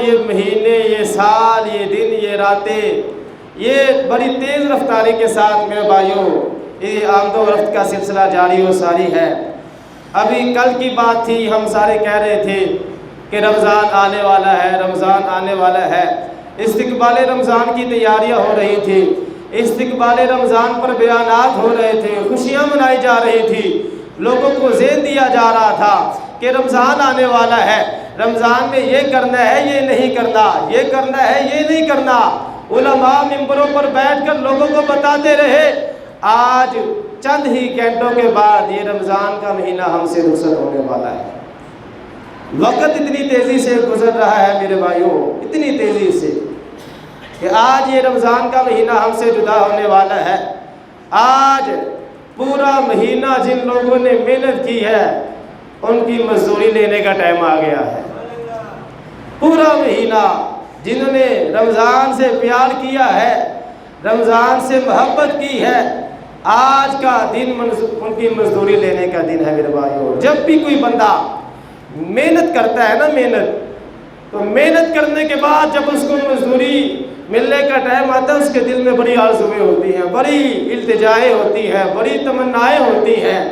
یہ مہینے، یہ سال، یہ دن، یہ راتیں، یہ بڑی تیز رفتاری کے ساتھ میرے بھائیوں یہ آمد و رفت کا سلسلہ جاری و ساری ہے۔ ابھی کل کی بات تھی، ہم سارے کہہ رہے تھے کہ رمضان آنے والا ہے، رمضان آنے والا ہے۔ استقبال رمضان کی تیاریاں ہو رہی تھی، استقبال رمضان پر بیانات ہو رہے تھے، خوشیاں منائی جا رہی تھی، لوگوں کو ذہن دیا جا رہا تھا کہ رمضان آنے والا ہے، رمضان میں یہ کرنا ہے، یہ نہیں کرنا، یہ کرنا ہے، یہ نہیں کرنا۔ علماء ممبروں پر بیٹھ کر لوگوں کو بتاتے رہے۔ آج چند ہی گھنٹوں کے بعد یہ رمضان کا مہینہ ہم سے رخصت ہونے والا ہے۔ وقت اتنی تیزی سے گزر رہا ہے میرے بھائیوں، اتنی تیزی سے کہ آج یہ رمضان کا مہینہ ہم سے جدا ہونے والا ہے۔ آج پورا مہینہ جن لوگوں نے محنت کی ہے ان کی مزدوری لینے کا ٹائم آ گیا ہے۔ پورا مہینہ جنہوں نے رمضان سے پیار کیا ہے، رمضان سے محبت کی ہے، آج کا دن ان کی مزدوری لینے کا دن ہے میرے بھائیوں۔ جب بھی کوئی بندہ محنت کرتا ہے نا، تو محنت کرنے کے بعد جب اس کو مزدوری ملنے کا ٹائم آتا ہے، اس کے دل میں بڑی آرزویں ہوتی ہیں، بڑی التجائیں ہوتی ہیں، بڑی تمنائیں ہوتی ہیں۔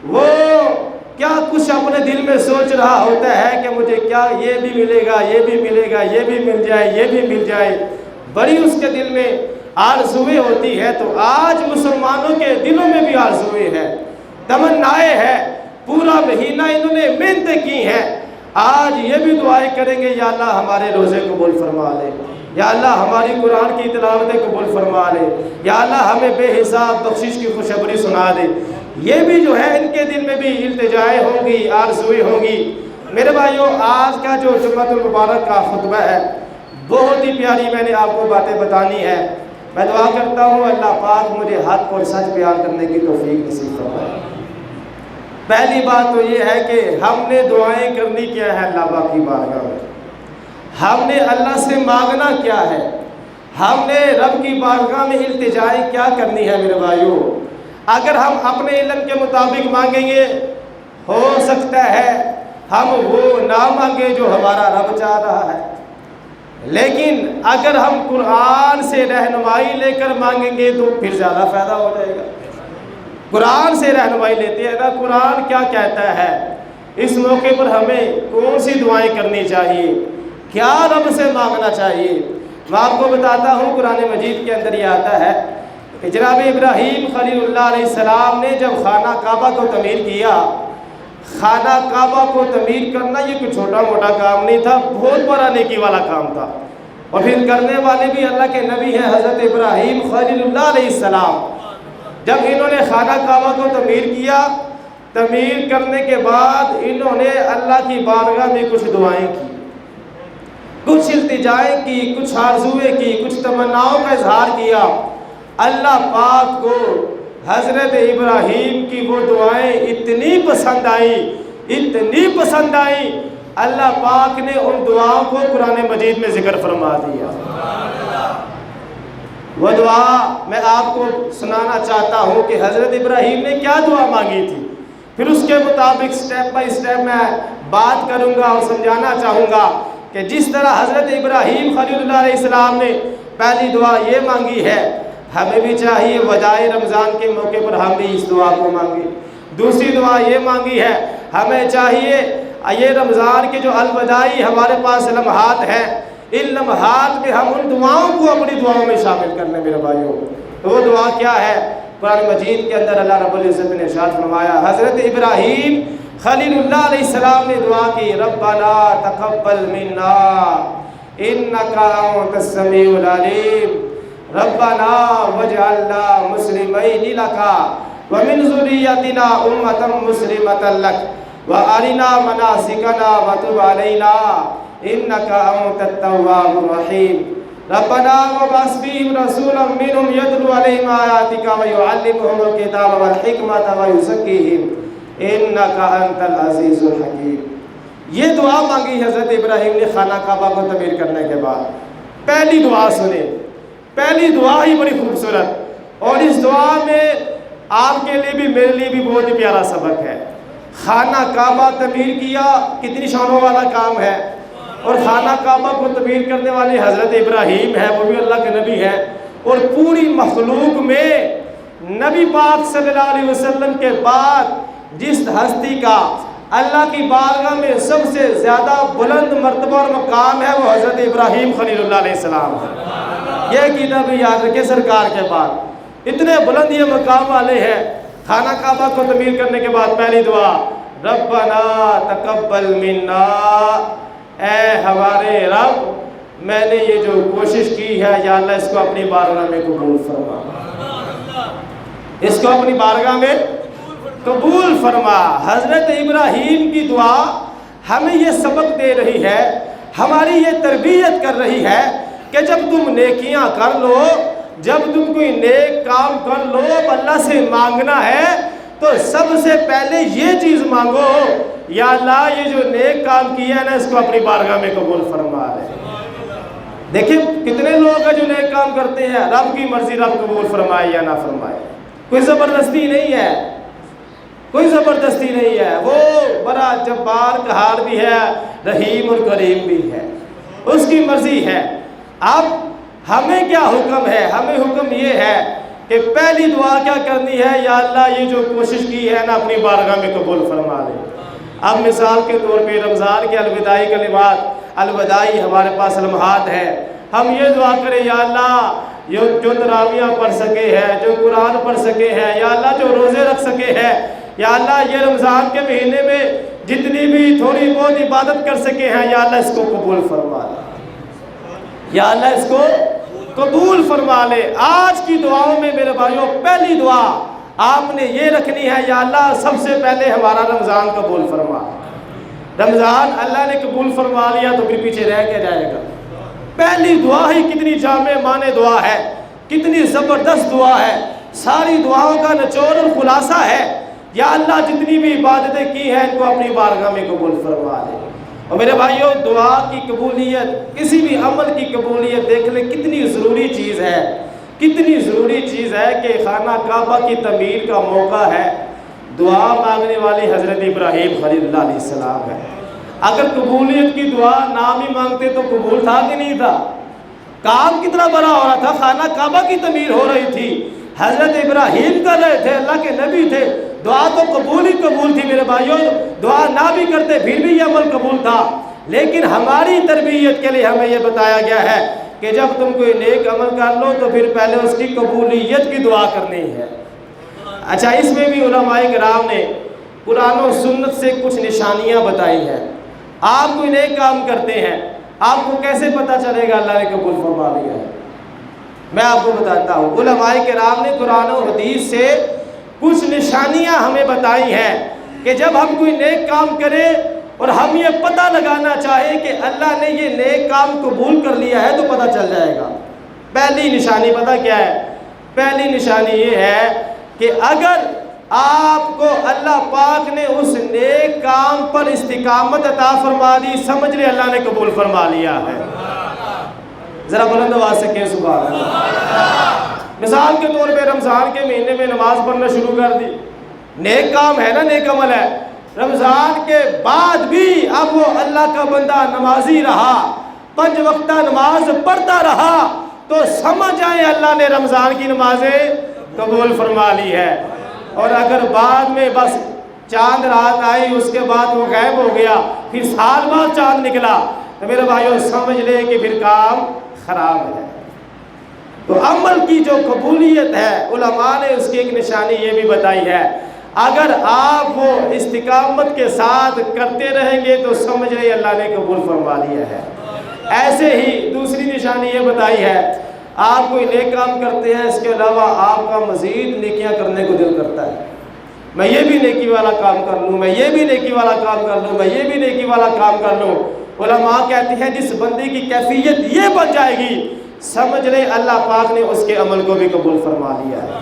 وہ کیا کچھ اپنے دل میں سوچ رہا ہوتا ہے کہ مجھے کیا یہ بھی ملے گا، یہ بھی ملے گا، یہ بھی مل جائے، یہ بھی مل جائے، بڑی اس کے دل میں آرزویں ہوتی ہے۔ تو آج مسلمانوں کے دلوں میں بھی آرزویں ہیں، تمنائیں ہیں، پورا مہینہ انہوں نے محنتیں کی ہیں۔ آج یہ بھی دعائیں کریں گے، یا اللہ ہمارے روزے قبول فرما لے، یا اللہ ہماری قرآن کی تلاوتیں قبول فرما لے، یا اللہ ہمیں بے حساب بخشش کی خوشخبری سنا دے۔ یہ بھی جو ہے ان کے دل میں بھی التجائیں ہوں گی، آرزویں ہوں گی۔ میرے بھائیوں، آج کا جو جمعۃ المبارک کا خطبہ ہے بہت ہی پیاری، میں نے آپ کو باتیں بتانی ہے۔ میں دعا کرتا ہوں اللہ پاک مجھے حق اور سچ بیان کرنے کی توفیق نصیب فرمائے۔ پہلی بات تو یہ ہے کہ ہم نے دعائیں کرنی کیا ہے اللہ پاک کی بارگاہ میں، ہم نے اللہ سے مانگنا کیا ہے، ہم نے رب کی بارگاہ میں التجائیں کیا کرنی ہے میرے بھائیوں۔ اگر ہم اپنے علم کے مطابق مانگیں گے، ہو سکتا ہے ہم وہ نہ مانگیں جو ہمارا رب چاہ رہا ہے، لیکن اگر ہم قرآن سے رہنمائی لے کر مانگیں گے تو پھر زیادہ فائدہ ہو جائے گا۔ قرآن سے رہنمائی لیتے ہیں نا، قرآن کیا کہتا ہے، اس موقع پر ہمیں کون سی دعائیں کرنی چاہیے، کیا رب سے مانگنا چاہیے۔ میں آپ کو بتاتا ہوں، قرآن مجید کے اندر یہ آتا ہے کہ جناب ابراہیم خلیل اللہ علیہ السلام نے جب خانہ کعبہ کو تعمیر کیا، خانہ کعبہ کو تعمیر کرنا یہ کوئی چھوٹا موٹا کام نہیں تھا، بہت بڑا نیکی والا کام تھا، اور پھر کرنے والے بھی اللہ کے نبی ہیں حضرت ابراہیم خلیل اللہ علیہ السلام۔ جب انہوں نے خانہ کعبہ کو تعمیر کیا، تعمیر کرنے کے بعد انہوں نے اللہ کی بارگاہ میں کچھ دعائیں کی، کچھ التجائیں کی، کچھ آرزویں کی، کچھ تمناؤں کا اظہار کیا۔ اللہ پاک کو حضرت ابراہیم کی وہ دعائیں اتنی پسند آئیں، اتنی پسند آئیں، اللہ پاک نے ان دعاؤں کو قرآن مجید میں ذکر فرما دیا۔ وہ دعا میں آپ کو سنانا چاہتا ہوں کہ حضرت ابراہیم نے کیا دعا مانگی تھی، پھر اس کے مطابق سٹیپ بائی سٹیپ میں بات کروں گا اور سمجھانا چاہوں گا کہ جس طرح حضرت ابراہیم خلیل اللہ علیہ السلام نے پہلی دعا یہ مانگی ہے، ہمیں بھی چاہیے وداع رمضان کے موقع پر ہم بھی اس دعا کو مانگیں۔ دوسری دعا یہ مانگی ہے، ہمیں چاہیے یہ رمضان کے جو الوداعی ہمارے پاس لمحات ہیں، ان لمحات میں ہم ان دعاؤں کو اپنی دعاؤں میں شامل کرنے میرے بھائیوں۔ تو وہ دعا کیا ہے؟ قرآن مجید کے اندر اللہ رب العزت نے ارشاد فرمایا، حضرت ابراہیم خلیل اللہ علیہ السلام نے دعا کی، ربنا تقبل منا انک انت السمیع العلیم ربنا واجعلنا مسلمین لک ومن ذریتنا امۃ مسلمۃ لک وارنا مناسکنا وتب علینا انک انت التواب الرحیم ربنا وابعث فیہم رسولا منہم یتلو علیہم آیاتک ویعلمہم الکتاب والحکمۃ ویزکیہم انک انت العزیز الحکیم۔ یہ دعا مانگی حضرت ابراہیم نے خانہ کعبہ کو تعمیر کرنے کے بعد۔ پہلی دعا سنیں، پہلی دعا ہی بڑی خوبصورت، اور اس دعا میں آپ کے لیے بھی میرے لیے بھی بہت ہی پیارا سبق ہے۔ خانہ کعبہ تعمیر کیا کتنی شانوں والا کام ہے، اور خانہ کعبہ کو تعمیر کرنے والے حضرت ابراہیم ہے، وہ بھی اللہ کے نبی ہے، اور پوری مخلوق میں نبی پاک صلی اللہ علیہ وسلم کے بعد جس ہستی کا اللہ کی بارگاہ میں سب سے زیادہ بلند مرتبہ اور مقام ہے وہ حضرت ابراہیم خلیل اللہ علیہ السلام ہے۔ یہ عقیدہ بھی یاد رکھے سرکار کے بعد اتنے بلند یہ مقام والے ہیں۔ خانہ کعبہ کو تعمیر کرنے کے بعد پہلی دعا ربنا تقبل منا، اے ہمارے رب میں نے یہ جو کوشش کی ہے یا اللہ اس کو اپنی بارگاہ میں قبول فرما، اس کو اپنی بارگاہ میں قبول فرما۔ حضرت ابراہیم کی دعا ہمیں یہ سبق دے رہی ہے، ہماری یہ تربیت کر رہی ہے کہ جب تم نیکیاں کر لو، جب تم کوئی نیک کام کر لو، اللہ سے مانگنا ہے تو سب سے پہلے یہ چیز مانگو یا اللہ یہ جو نیک کام کیا ہے نا اس کو اپنی بارگاہ میں قبول فرما لے۔ دیکھیں کتنے لوگ ہیں جو نیک کام کرتے ہیں، رب کی مرضی رب قبول فرمائے یا نہ فرمائے، کوئی زبردستی نہیں ہے، کوئی زبردستی نہیں ہے، وہ بڑا جبار قہار بھی ہے، رحیم اور کریم بھی ہے، اس کی مرضی ہے۔ اب ہمیں کیا حکم ہے؟ ہمیں حکم یہ ہے کہ پہلی دعا کیا کرنی ہے؟ یا اللہ یہ جو کوشش کی ہے نا اپنی بارگاہ میں قبول فرما لے۔ اب مثال کے طور پہ رمضان کے الوداعی کلمات، الوداعی ہمارے پاس لمحات ہیں، ہم یہ دعا کریں یا اللہ جو تراویح پڑھ سکے ہیں، جو قرآن پڑھ سکے ہیں، یا اللہ جو روزے رکھ سکے ہیں، یا اللہ یہ رمضان کے مہینے میں جتنی بھی تھوڑی بہت عبادت کر سکے ہیں یا اللہ اس کو قبول فرما لے، یا اللہ اس کو قبول فرما لے۔ آج کی دعاؤں میں میرے بھائیوں پہلی دعا آپ نے یہ رکھنی ہے یا اللہ سب سے پہلے ہمارا رمضان قبول فرما۔ رمضان اللہ نے قبول فرما لیا تو پھر پیچھے رہ کے جائے گا۔ پہلی دعا ہی کتنی جامع معنی دعا ہے، کتنی زبردست دعا ہے، ساری دعاؤں کا نچوڑ اور خلاصہ ہے یا اللہ جتنی بھی عبادتیں کی ہیں ان کو اپنی بارگاہ میں قبول فرما لے۔ اور میرے بھائیوں دعا کی قبولیت، کسی بھی عمل کی قبولیت دیکھ لیں کتنی ضروری چیز ہے، کتنی ضروری چیز ہے کہ خانہ کعبہ کی تعمیر کا موقع ہے، دعا مانگنے والی حضرت ابراہیم خلیل اللہ علیہ السلام ہے۔ اگر قبولیت کی دعا نام ہی مانگتے تو قبول تھا کہ نہیں تھا؟ کام کتنا بڑا ہو رہا تھا، خانہ کعبہ کی تعمیر ہو رہی تھی، حضرت ابراہیم کر رہے تھے، اللہ کے نبی تھے، دعا تو قبول ہی قبول تھی میرے بھائیوں، دعا نہ بھی کرتے پھر بھی یہ عمل قبول تھا۔ لیکن ہماری تربیت کے لیے ہمیں یہ بتایا گیا ہے کہ جب تم کوئی نیک عمل کر لو تو پھر پہلے اس کی قبولیت کی دعا کرنی ہے۔ اچھا اس میں بھی علماء کرام نے قرآن و سنت سے کچھ نشانیاں بتائی ہیں۔ آپ کوئی نیک کام کرتے ہیں، آپ کو کیسے پتہ چلے گا اللہ نے قبول فرما لیا ہے؟ میں آپ کو بتاتا ہوں، علماء کرام نے قرآن و حدیث سے کچھ نشانیاں ہمیں بتائی ہیں کہ جب ہم کوئی نیک کام کریں اور ہم یہ پتہ لگانا چاہیں کہ اللہ نے یہ نیک کام قبول کر لیا ہے تو پتہ چل جائے گا۔ پہلی نشانی پتہ کیا ہے؟ پہلی نشانی یہ ہے کہ اگر آپ کو اللہ پاک نے اس نیک کام پر استقامت عطا فرما دی، سمجھ لے اللہ نے قبول فرما لیا ہے۔ ذرا بلند آواز سے کہیں سبحان اللہ۔ مثال کے طور پہ رمضان کے مہینے میں نماز پڑھنا شروع کر دی، نیک کام ہے نا، نیک عمل ہے، رمضان کے بعد بھی اب وہ اللہ کا بندہ نمازی رہا، 5 وقتہ نماز پڑھتا رہا، تو سمجھ آئے اللہ نے رمضان کی نمازیں قبول فرما لی ہے۔ اور اگر بعد میں بس چاند رات آئی اس کے بعد وہ غائب ہو گیا، پھر سال بعد چاند نکلا، تو میرے بھائیوں سمجھ لے کہ پھر کام خراب ہے۔ تو عمل کی جو قبولیت ہے علماء نے اس کی ایک نشانی یہ بھی بتائی ہے، اگر آپ وہ استقامت کے ساتھ کرتے رہیں گے تو سمجھ رہے اللہ نے قبول فرما لیا ہے۔ ایسے ہی دوسری نشانی یہ بتائی ہے، آپ کوئی نیک کام کرتے ہیں، اس کے علاوہ آپ کا مزید نیکیاں کرنے کو دل کرتا ہے، میں یہ بھی نیکی والا کام کر لوں، میں یہ بھی نیکی والا کام کر لوں، میں یہ بھی نیکی والا کام کر لوں۔ علماء کہتے ہیں جس بندے کی کیفیت یہ بن جائے گی، سمجھ لیں اللہ پاک نے اس کے عمل کو بھی قبول فرما لیا ہے۔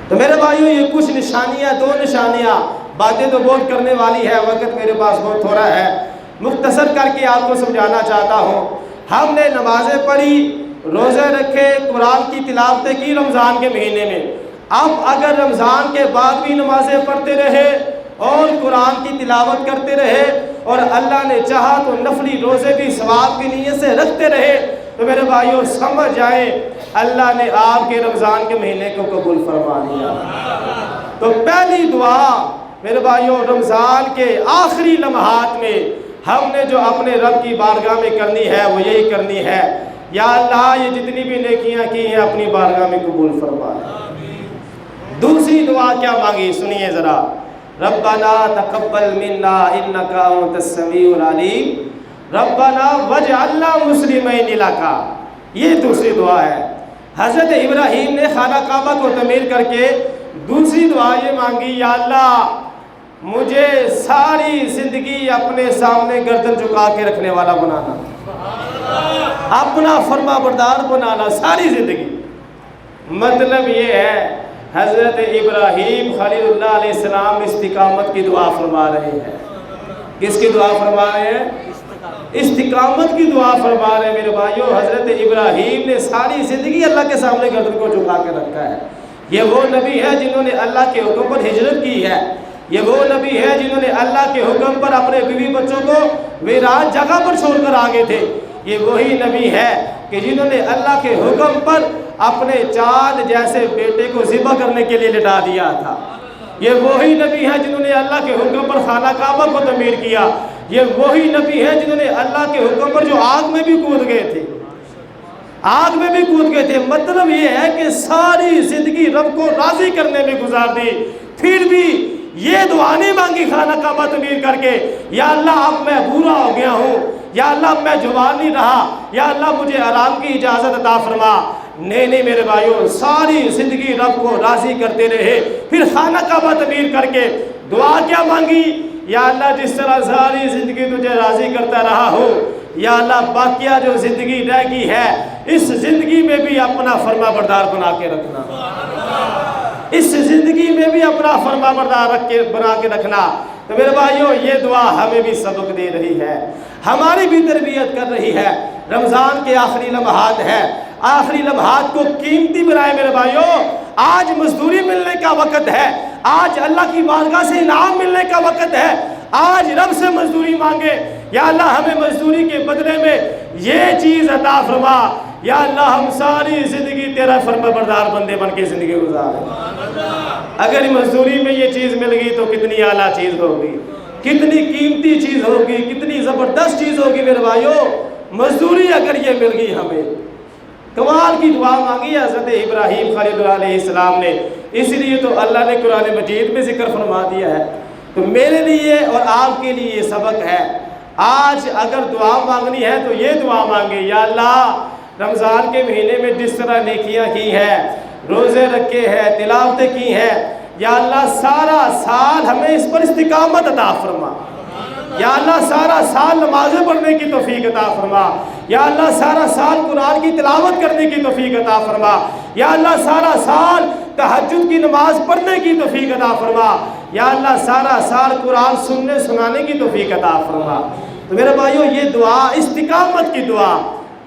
تو میرے بھائیوں یہ کچھ نشانیاں، 2 نشانیاں، باتیں تو بہت کرنے والی ہے، وقت میرے پاس بہت تھوڑا ہے، مختصر کر کے آپ کو سمجھانا چاہتا ہوں۔ ہم نے نمازیں پڑھی، روزے رکھے، قرآن کی تلاوتیں کی رمضان کے مہینے میں، اب اگر رمضان کے بعد بھی نمازیں پڑھتے رہے اور قرآن کی تلاوت کرتے رہے اور اللہ نے چاہا تو نفلی روزے بھی ثواب کی نیت سے رکھتے رہے تو میرے بھائیوں سمجھ جائیں اللہ نے آپ کے رمضان کے مہینے کو قبول فرما لیا۔ تو پہلی دعا میرے بھائیوں رمضان کے آخری لمحات میں ہم نے جو اپنے رب کی بارگاہ میں کرنی ہے وہ یہی کرنی ہے، یا اللہ یہ جتنی بھی نیکیاں کی ہیں اپنی بارگاہ میں قبول فرما۔ دوسری دعا کیا مانگی سنیے ذرا، ربنا تقبل منا انک انت السمیع العلیم ربنا واجعلنا مسلمین لک، یہ دوسری دعا ہے۔ حضرت ابراہیم نے خانہ کعبہ کو تعمیر کر کے دوسری دعا یہ مانگی، یا اللہ مجھے ساری زندگی اپنے سامنے گردن جھکا کے رکھنے والا بنانا، اپنا فرما بردار بنانا ساری زندگی۔ مطلب یہ ہے حضرت ابراہیم خلیل اللہ علیہ السلام استقامت کی دعا فرما رہے ہیں۔ کس کی دعا فرما رہے ہیں؟ استقامت کی دعا فرما رہے ہیں میرے بھائیوں۔ حضرت ابراہیم نے ساری زندگی اللہ کے سامنے گردن کو جھکا کے رکھا ہے۔ یہ وہ نبی ہے جنہوں نے اللہ کے حکم پر ہجرت کی ہے، یہ وہ نبی ہے جنہوں نے اللہ کے حکم پر اپنے بیوی بچوں کو ویران جگہ پر چھوڑ کر آگے تھے، یہ وہی نبی ہے کہ جنہوں نے اللہ کے حکم پر اپنے چاند جیسے بیٹے کو ذبح کرنے کے لیے لٹا دیا تھا، یہ وہی نبی ہے جنہوں نے اللہ کے حکم پر خانہ کعبہ کو تعمیر کیا، یہ وہی نبی ہے جنہوں نے اللہ کے حکم پر جو آگ میں بھی کود گئے تھے، آگ میں بھی کود گئے تھے۔ مطلب یہ ہے کہ ساری زندگی رب کو راضی کرنے میں گزار دی، پھر بھی یہ دعا نہیں مانگی خانہ کعبہ تعمیر کر کے، یا اللہ اب میں بوڑھا ہو گیا ہوں، یا اللہ اب میں جوان نہیں رہا، یا اللہ مجھے آرام کی اجازت عطا فرما۔ نہیں میرے بھائیوں، ساری زندگی رب کو راضی کرتے رہے، پھر خانہ کعبہ تعمیر کر کے دعا کیا مانگی، یا اللہ جس طرح ساری زندگی تجھے راضی کرتا رہا ہوں، یا اللہ باقیہ جو زندگی رہ گئی ہے اس زندگی میں بھی اپنا فرما بردار بنا کے رکھنا، اس زندگی میں بھی اپنا فرما بردار بنا کے رکھنا۔ تو میرے بھائیوں یہ دعا ہمیں بھی سبق دے رہی ہے، ہماری بھی تربیت کر رہی ہے۔ رمضان کے آخری لمحات ہے، آخری لمحات کو قیمتی بنائے میرے بھائیوں۔ آج مزدوری ملنے کا وقت ہے، آج اللہ کی بارگاہ سے انعام ملنے کا وقت ہے، آج رب سے مزدوری مانگے، یا اللہ ہمیں مزدوری کے بدلے میں یہ چیز عطا فرما، یا اللہ ہم ساری زندگی تیرا فرما بردار بندے بن کے زندگی گزاریں۔ اگر مزدوری میں یہ چیز مل گئی تو کتنی اعلیٰ چیز ہوگی، کتنی قیمتی چیز ہوگی، کتنی زبردست چیز ہوگی میرے بھائیوں۔ مزدوری اگر یہ مل گئی ہمیں، کمال کی دعا مانگی حضرت ابراہیم خلیل اللہ علیہ السلام نے، اس لیے تو اللہ نے قرآن مجید میں ذکر فرما دیا ہے۔ تو میرے لیے اور آپ کے لیے یہ سبق ہے، آج اگر دعا مانگنی ہے تو یہ دعا مانگے، یا اللہ رمضان کے مہینے میں جس طرح نیکیاں کی ہیں، روزے رکھے ہیں، تلاوتیں کی ہیں، یا اللہ سارا سال ہمیں اس پر استقامت عطا فرما، یا اللہ سارا سال نمازیں پڑھنے کی توفیق عطا فرما، یا اللہ سارا سال قرآن کی تلاوت کرنے کی توفیق عطا فرما، یا اللہ سارا سال تہجد کی نماز پڑھنے کی توفیق عطا فرما، یا اللہ سارا سال قرآن سننے سنانے کی توفیق عطا فرما۔ تو میرے بھائیوں یہ دعا استقامت کی دعا،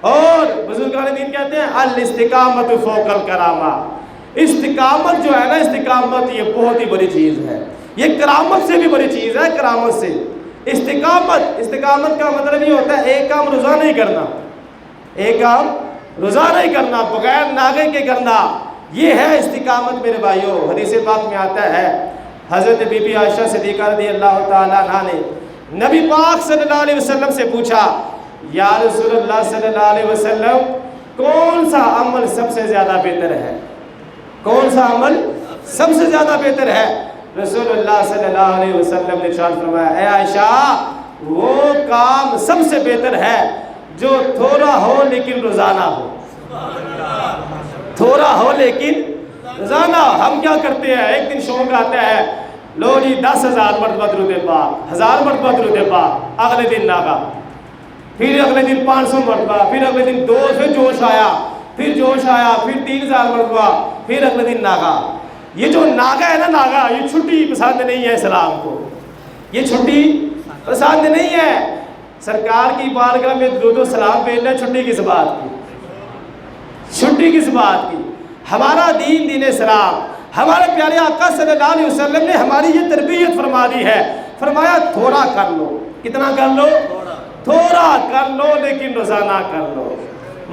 اور بزرگان دین کہتے ہیں الاستقامت فوق الکرامہ، استقامت جو ہے نا، استقامت یہ بہت ہی بڑی چیز ہے، یہ کرامت سے بھی بڑی چیز ہے، کرامت سے۔ استقامت کا مطلب یہ ہوتا ہے ایک کام روزہ نہیں کرنا، ایک کام روزہ نہیں کرنا، بغیر ناغے کے کرنا، یہ ہے استقامت میرے بھائیوں۔ حدیث پاک میں آتا ہے حضرت بی بی عائشہ صدیقہ رضی اللہ تعالیٰ عنہ نے نبی پاک صلی اللہ علیہ وسلم سے پوچھا، یا رسول اللہ صلی اللہ علیہ وسلم کون سا عمل سب سے زیادہ بہتر ہے، کون سا عمل سب سے زیادہ بہتر ہے؟ رسول اللہ صلی اللہ علیہ وسلم نے ارشاد فرمایا، اے عائشہ وہ کام سب سے بہتر ہے جو تھوڑا ہو لیکن روزانہ ہو، تھوڑا ہو لیکن روزانہ۔ ہم کیا کرتے ہیں، ایک دن شوق آتا ہے، لو جی 10,000 مرتبہ درود پاک، 1000 مرتبہ درود پاک، اگلے دن ناغا، پھر اگلے دن 500 مرتبہ، پھر اگلے دن 2، پھر جوش آیا، پھر 3000 مرتبہ، پھر اگلے دن ناغا۔ یہ جو ناغا ہے نا، ناغا، یہ چھٹی پسند نہیں ہے اسلام کو، یہ چھٹی پسند نہیں ہے۔ سرکار کی بارگاہ میں درود و سلام بھیجنا چھٹی کس بات کی، چھٹی کس بات کی؟ ہمارا دین اسلام، ہمارے پیارے آقا صلی اللہ علیہ وسلم نے ہماری یہ تربیت فرما دی ہے، فرمایا تھوڑا کر لو، کتنا کر لو؟ تھوڑا کر لو لیکن روزانہ کر لو۔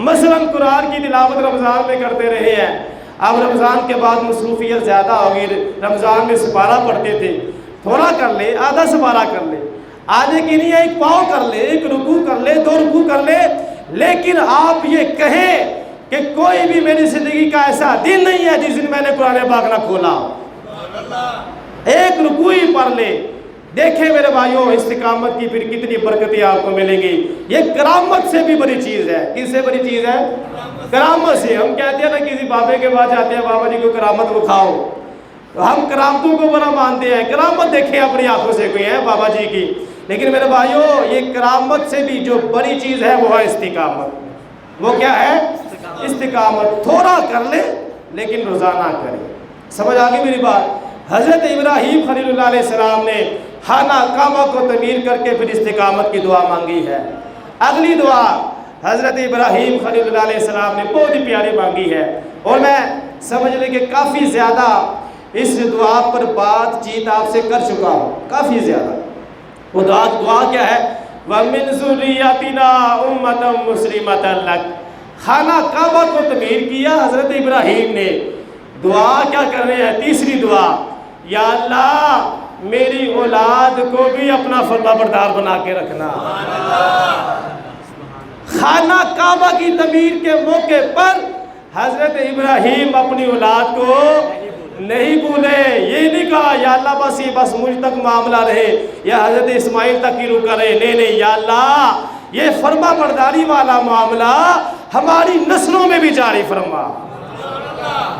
مثلاً قرآن کی تلاوت رمضان میں کرتے رہے ہیں، اب رمضان کے بعد مصروفیت زیادہ ہوگی، رمضان میں سپارہ پڑھتے تھے، تھوڑا کر لے، آدھا سپارہ کر لے، آدھے کی نہیں ایک پاؤں کر لے، ایک رکوع کر لے، 2 رکوع کر لے، لیکن آپ یہ کہیں کہ کوئی بھی میری زندگی کا ایسا دن نہیں ہے جس دن میں نے قرآن پاک نہ کھولا، ایک رکوع ہی پڑھ لے۔ دیکھیں میرے بھائیوں، استقامت کی پھر کتنی برکتیں آپ کو ملیں گی۔ یہ کرامت سے بھی بڑی چیز ہے۔ کس سے بڑی چیز ہے؟ کرامت سے۔ ہم کہتے ہیں نا کسی بابے کے پاس جاتے ہیں، بابا جی کو کرامت دکھاؤ، ہم کرامتوں کو بڑا مانتے ہیں، کرامت دیکھیں اپنی آنکھوں سے کوئی ہے بابا جی کی، لیکن میرے بھائیوں یہ کرامت سے بھی جو بڑی چیز ہے وہ ہے استقامت۔ وہ کیا ہے؟ استقامت۔ تھوڑا کر لے لیکن روزانہ کرے۔ سمجھ آگئی میری بات؟ حضرت ابراہیم خلیل اللہ علیہ السلام نے خانہ کعبہ کو تعمیر کر کے پھر استقامت کی دعا مانگی ہے۔ اگلی دعا حضرت ابراہیم خلیل اللہ علیہ السلام نے بہت ہی پیاری مانگی ہے، اور میں سمجھ لیں کہ کافی زیادہ اس دعا پر بات چیت آپ سے کر چکا ہوں، کافی زیادہ۔ وہ دعا کیا ہے؟ وَمِن ذُرِّيَّتِنَا أُمَّةً مُسْلِمَةً لَكَ۔ خانہ کعبہ کو تعمیر کیا حضرت ابراہیم نے، دعا کیا کر رہے ہیں؟ تیسری دعا، یا اللہ میری اولاد کو بھی اپنا فرما بردار بنا کے رکھنا۔ خانہ کعبہ کی تعمیر کے موقع پر حضرت ابراہیم اپنی اولاد کو نہیں بھولے، یہ نہیں کہا یا اللہ بس مجھ تک معاملہ رہے یا حضرت اسماعیل تک ہی رکا رہے، نہیں یا اللہ یہ فرما برداری والا معاملہ ہماری نسلوں میں بھی جاری فرما،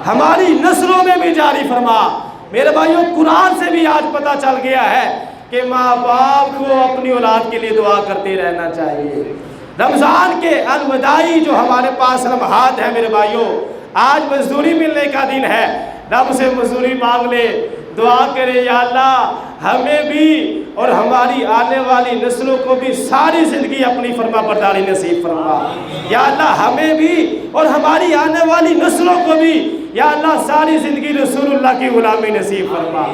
ہماری نسلوں میں بھی جاری فرما۔ میرے بھائیوں قرآن سے بھی آج پتہ چل گیا ہے کہ ماں باپ کو اپنی اولاد کے لیے دعا کرتے رہنا چاہیے۔ رمضان کے الوداعی جو ہمارے پاس لمحات ہیں میرے بھائیوں، آج مزدوری ملنے کا دن ہے، رب سے مزدوری مانگ لے، دعا کرے یا اللہ ہمیں بھی اور ہماری آنے والی نسلوں کو بھی ساری زندگی اپنی فرما برداری نصیب فرما، یا اللہ ہمیں بھی اور ہماری آنے والی نسلوں کو بھی یا اللہ ساری زندگی رسول اللہ کی غلامی نصیب فرما۔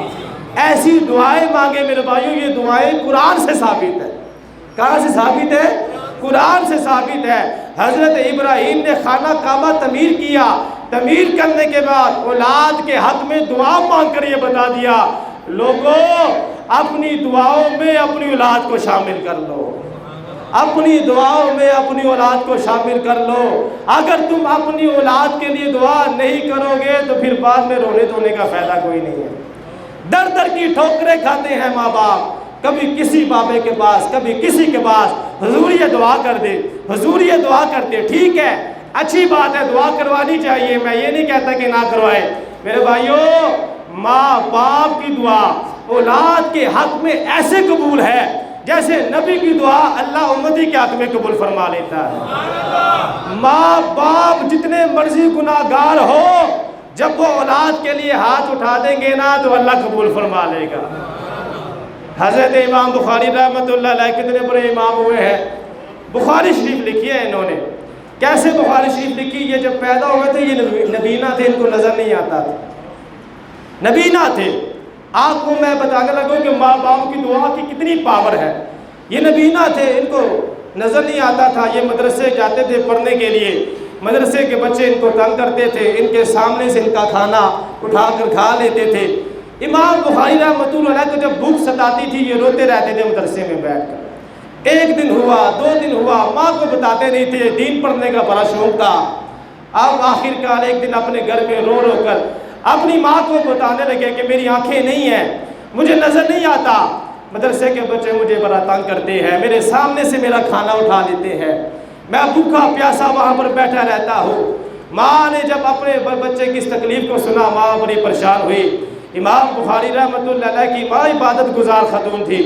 ایسی دعائیں مانگے میرے بھائیوں، یہ دعائیں قرآن سے ثابت ہے۔ کہاں سے ثابت ہے؟ قرآن سے ثابت ہے۔ حضرت ابراہیم نے خانہ کعبہ تعمیر کیا، تعمیر کرنے کے بعد اولاد کے حق میں دعا مانگ کر یہ بتا دیا، لوگوں اپنی دعاؤں میں اپنی اولاد کو شامل کر لو، اپنی دعاؤں میں اپنی اولاد کو شامل کر لو۔ اگر تم اپنی اولاد کے لیے دعا نہیں کرو گے تو پھر بعد میں رونے دھونے کا فائدہ کوئی نہیں ہے۔ در در کی ٹھوکریں کھاتے ہیں ماں باپ، کبھی کسی بابے کے پاس کبھی کسی کے پاس، حضور یہ دعا کر دے، حضور یہ دعا کر دے، ٹھیک ہے اچھی بات ہے، دعا کروانی چاہیے، میں یہ نہیں کہتا کہ نہ کروائے۔ میرے بھائیوں ماں باپ کی دعا اولاد کے حق میں ایسے قبول ہے جیسے نبی کی دعا اللہ امتی کے حق میں قبول فرما لیتا ہے۔ ماں باپ جتنے مرضی گناہگار ہو، جب وہ اولاد کے لیے ہاتھ اٹھا دیں گے نا تو اللہ قبول فرما لے گا۔ حضرت امام بخاری رحمۃ اللہ علیہ کتنے بڑے امام ہوئے ہیں، بخاری شریف لکھی ہے انہوں نے۔ کیسے بخاری شریف لکھی؟ یہ جب پیدا ہوئے تھے یہ نبینا تھے، ان کو نظر نہیں آتا تھا، نبینا تھے۔ آپ کو میں بتانے لگوں کہ ماں باپ کی دعا کی کتنی پاور ہے۔ یہ نبینا تھے، ان کو نظر نہیں آتا تھا، یہ مدرسے جاتے تھے پڑھنے کے لیے، مدرسے کے بچے ان کو تنگ کرتے تھے، ان کے سامنے سے ان کا کھانا اٹھا کر کھا لیتے تھے۔ امام بخاری رحمۃ اللہ علیہ کو جب بھوک ستاتی تھی یہ روتے رہتے تھے مدرسے میں بیٹھ کر۔ ایک دن ہوا، 2 دن ہوا، ماں کو بتاتے نہیں تھے، دین پڑھنے کا بڑا شوق تھا۔ اب آخر کار ایک دن اپنے گھر میں رو رو کر اپنی ماں کو بتانے لگے کہ میری آنکھیں نہیں ہیں، مجھے نظر نہیں آتا، مدرسے کے بچے مجھے بڑا تنگ کرتے ہیں، میرے سامنے سے میرا کھانا اٹھا لیتے ہیں، میں بھوکا پیاسا وہاں پر بیٹھا رہتا ہوں۔ ماں نے جب اپنے بچے کی اس تکلیف کو سنا، ماں بڑی پریشان ہوئی۔ امام بخاری رحمۃ اللہ علیہ کی ماں عبادت گزار خاتون تھی۔